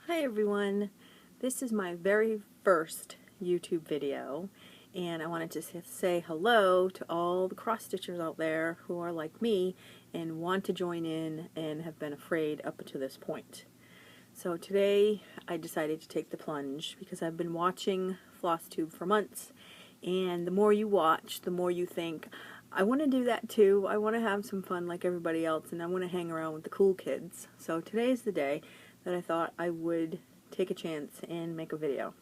Hi everyone, this is my very first YouTube video and I wanted to say hello to all the cross stitchers out there who are like me and want to join in and have been afraid up to this point. So today I decided to take the plunge because I've been watching FlossTube for months, and the more you watch, the more you think, I want to do that too. I want to have some fun like everybody else, and I want to hang around with the cool kids. So today is the day that I thought I would take a chance and make a video.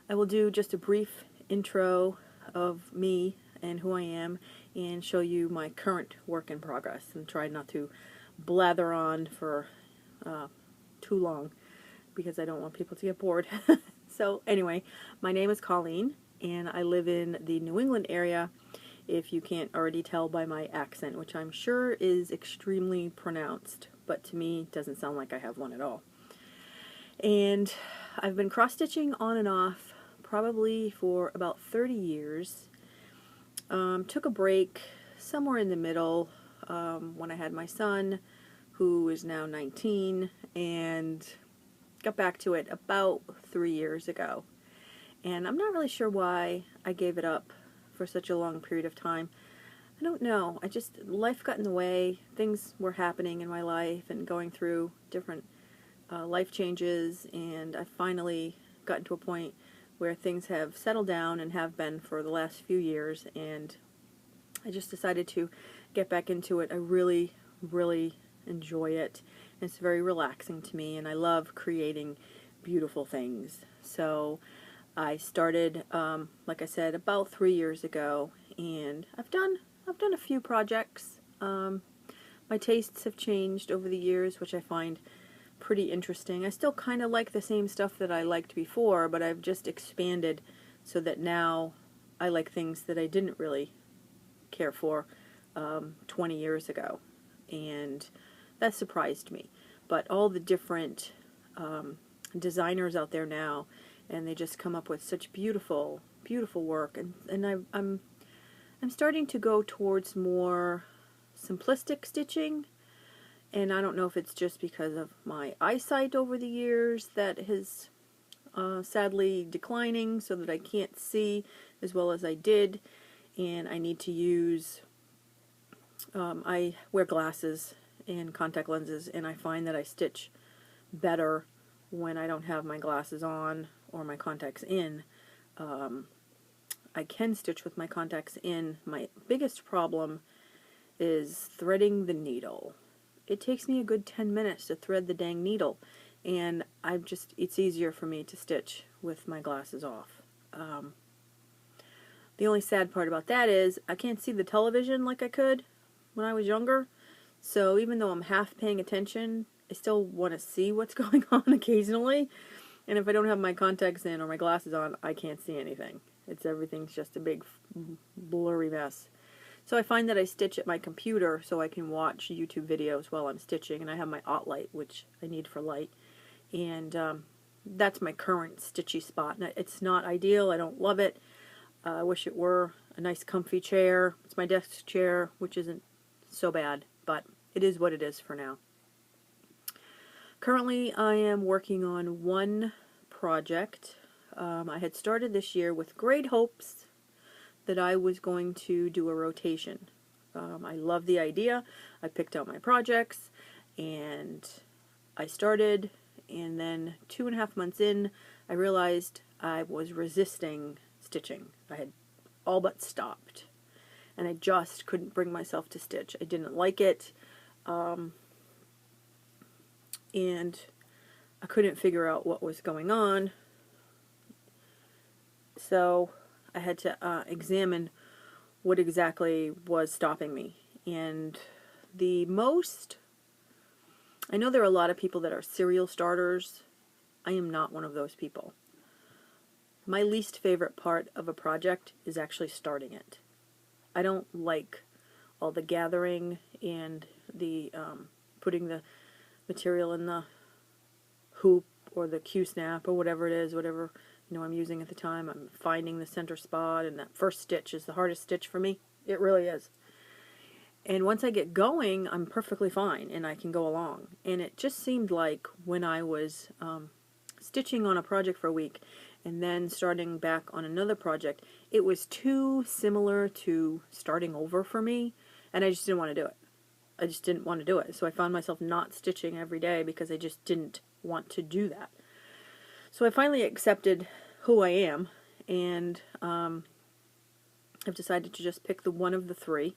I will do just a brief intro of me and who I am and show you my current work in progress, and try not to blather on for too long because I don't want people to get bored. So anyway, my name is Colleen and I live in the New England area, if you can't already tell by my accent, which I'm sure is extremely pronounced, but to me it doesn't sound like I have one at all. And I've been cross-stitching on and off probably for about 30 years. Took a break somewhere in the middle when I had my son, who is now 19, and got back to it about 3 years ago. And I'm not really sure why I gave it up for such a long period of time. I don't know. Life got in the way. Things were happening in my life and going through different life changes, and I finally got to a point where things have settled down and have been for the last few years, and I just decided to get back into it. I really, really enjoy it. It's very relaxing to me, and I love creating beautiful things. So I started, like I said, about 3 years ago, and I've done a few projects. My tastes have changed over the years, which I find pretty interesting. I still kind of like the same stuff that I liked before, but I've just expanded so that now I like things that I didn't really care for 20 years ago, and that surprised me. But all the different designers out there now, and they just come up with such beautiful, beautiful work, and I'm starting to go towards more simplistic stitching. And I don't know if it's just because of my eyesight over the years that has sadly declining, so that I can't see as well as I did, and I need to use, I wear glasses and contact lenses, and I find that I stitch better when I don't have my glasses on or my contacts in. I can stitch with my contacts in. My biggest problem is threading the needle. It takes me a good 10 minutes to thread the dang needle, and it's easier for me to stitch with my glasses off. The only sad part about that is I can't see the television like I could when I was younger, so even though I'm half paying attention, I still want to see what's going on occasionally, and if I don't have my contacts in or my glasses on, I can't see anything. Everything's just a big blurry mess. So I find that I stitch at my computer so I can watch YouTube videos while I'm stitching, and I have my OttLite, which I need for light, and that's my current stitchy spot. It's not ideal. I don't love it. I wish it were a nice comfy chair. It's my desk chair, which isn't so bad, but it is what it is for now. Currently I am working on one project. I had started this year with great hopes that I was going to do a rotation. I love the idea. I picked out my projects and I started, and then 2.5 months in I realized I was resisting stitching. I had all but stopped, and I just couldn't bring myself to stitch. I didn't like it, and I couldn't figure out what was going on, so I had to examine what exactly was stopping me. And I know there are a lot of people that are serial starters. I am not one of those people. My least favorite part of a project is actually starting it. I don't like all the gathering and the putting the material in the hoop or the Q-snap or whatever it is, whatever I'm using at the time. I'm finding the center spot, and that first stitch is the hardest stitch for me. It really is. And once I get going, I'm perfectly fine and I can go along. And it just seemed like when I was stitching on a project for a week and then starting back on another project, it was too similar to starting over for me, and I just didn't want to do it. I just didn't want to do it. So I found myself not stitching every day because I just didn't want to do that. So I finally accepted who I am, and I've decided to just pick the one of the three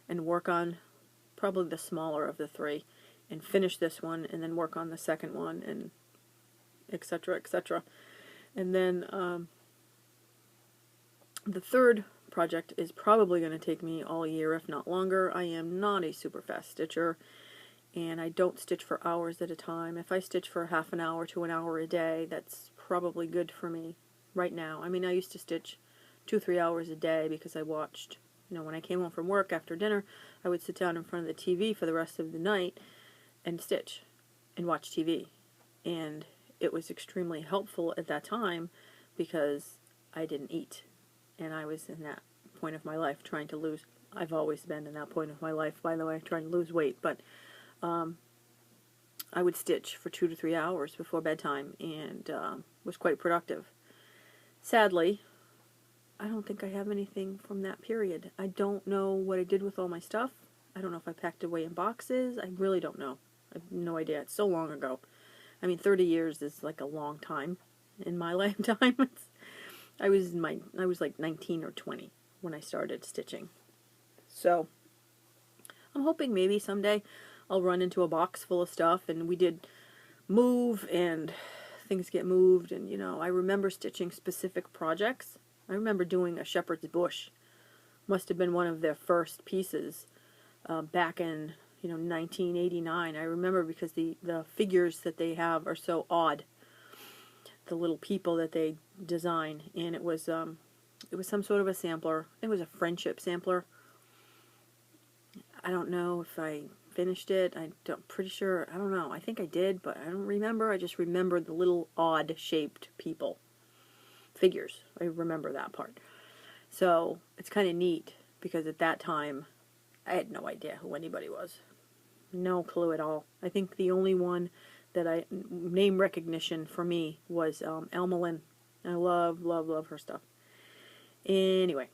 and work on probably the smaller of the three and finish this one and then work on the second one, and etc., etc. And then the third project is probably going to take me all year, if not longer. I am not a super fast stitcher, and I don't stitch for hours at a time. If I stitch for half an hour to an hour a day, that's probably good for me right now. I mean, I used to stitch 2-3 hours a day because I watched, when I came home from work after dinner, I would sit down in front of the TV for the rest of the night and stitch and watch TV. And it was extremely helpful at that time because I didn't eat. And I was in that point of my life trying to lose. I've always been in that point of my life, by the way, trying to lose weight. But I would stitch for 2 to 3 hours before bedtime and was quite productive. Sadly, I don't think I have anything from that period. I don't know what I did with all my stuff. I don't know if I packed it away in boxes. I really don't know. I have no idea. It's so long ago. I mean, 30 years is like a long time in my lifetime. I was like 19 or 20 when I started stitching. So I'm hoping maybe someday I'll run into a box full of stuff, and we did move and things get moved, and I remember stitching specific projects. I remember doing a shepherd's bush. Must have been one of their first pieces back in 1989. I remember because the figures that they have are so odd. The little people that they design, and it was some sort of a sampler. It was a friendship sampler. I don't know if I finished it. I'm pretty sure. I don't know. I think I did, but I don't remember. I just remember the little odd shaped people. Figures. I remember that part. So it's kind of neat because at that time I had no idea who anybody was. No clue at all. I think the only one that name recognition for me was Elma Lynn. I love, love, love her stuff. Anyway,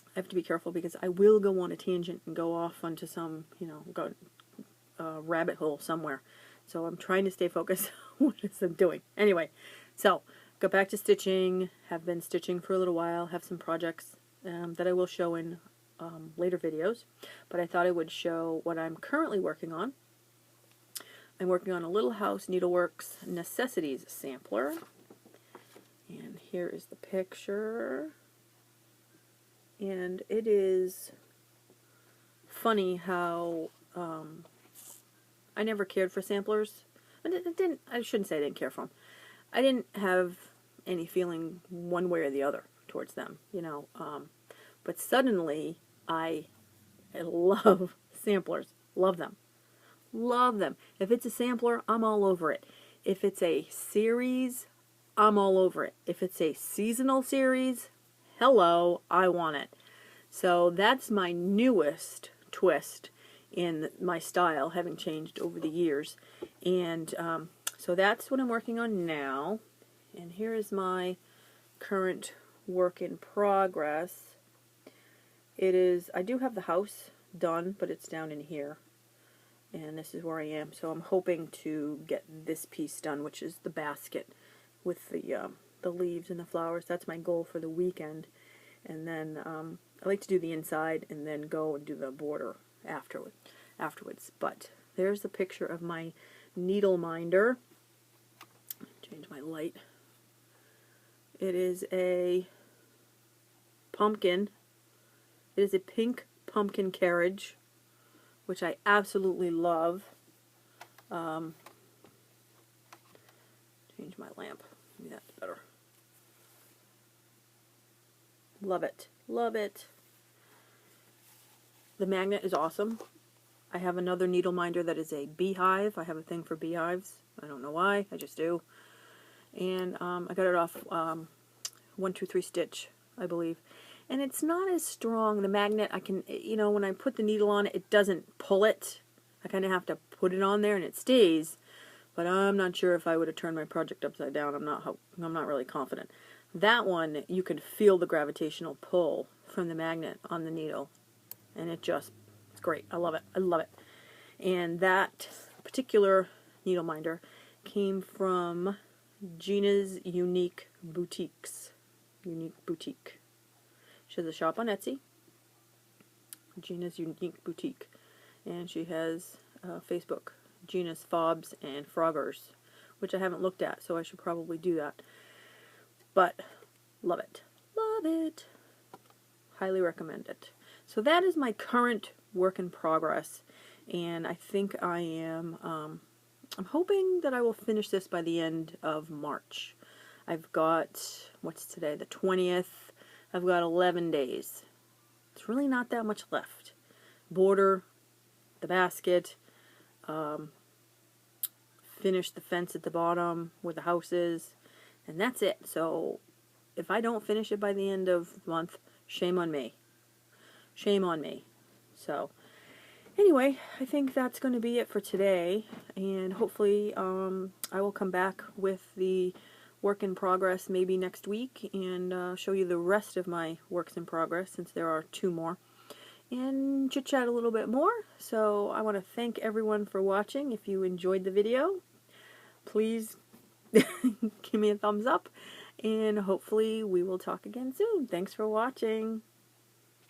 I have to be careful because I will go on a tangent and go off onto some, rabbit hole somewhere. So I'm trying to stay focused on what it is I'm doing. Anyway, so got back to stitching, have been stitching for a little while, have some projects that I will show in later videos, but I thought I would show what I'm currently working on. I'm working on a Little House Needleworks Necessities sampler, and here is the picture, and it is funny how I never cared for samplers. I shouldn't say I didn't care for them. I didn't have any feeling one way or the other towards them, but suddenly I love samplers. Love them. Love them. If it's a sampler, I'm all over it. If it's a series, I'm all over it. If it's a seasonal series, hello, I want it. So that's my newest twist in my style, having changed over the years. And so that's what I'm working on now. And here is my current work in progress. I do have the house done, but it's down in here. And this is where I am. So I'm hoping to get this piece done, which is the basket with the leaves and the flowers. That's my goal for the weekend. And then I like to do the inside and then go and do the border afterwards. But there's the picture of my needle minder. Change my light. It is a pumpkin. It is a pink pumpkin carriage, which I absolutely love. Change my lamp. Maybe that's better. Love it. Love it. The magnet is awesome. I have another needle minder that is a beehive. I have a thing for beehives. I don't know why. I just do. And I got it off 1-2-3 Stitch, I believe. and it's not as strong. The magnet, I can, you know, when I put the needle on it, it doesn't pull it. I kind of have to put it on there and it stays, but I'm not sure if I would have turned my project upside down. I'm not really confident. That one, you can feel the gravitational pull from the magnet on the needle, and it's great. I love it. I love it. And that particular needle minder came from Gina's Unique Boutiques. Unique Boutique. She has a shop on Etsy, Gina's Unique Boutique, and she has Facebook, Gina's Fobs and Froggers, which I haven't looked at, so I should probably do that. But love it. Love it. Highly recommend it. So that is my current work in progress, and I think I am, I'm hoping that I will finish this by the end of March. I've got, what's today, the 20th, I've got 11 days. It's really not that much left. Border, the basket, finish the fence at the bottom where the house is, and that's it. So if I don't finish it by the end of the month, shame on me. Shame on me. So anyway, I think that's going to be it for today, and hopefully I will come back with the work in progress maybe next week and show you the rest of my works in progress, since there are 2 more, and chit chat a little bit more. So I want to thank everyone for watching. If you enjoyed the video, please give me a thumbs up, and hopefully we will talk again soon. Thanks for watching.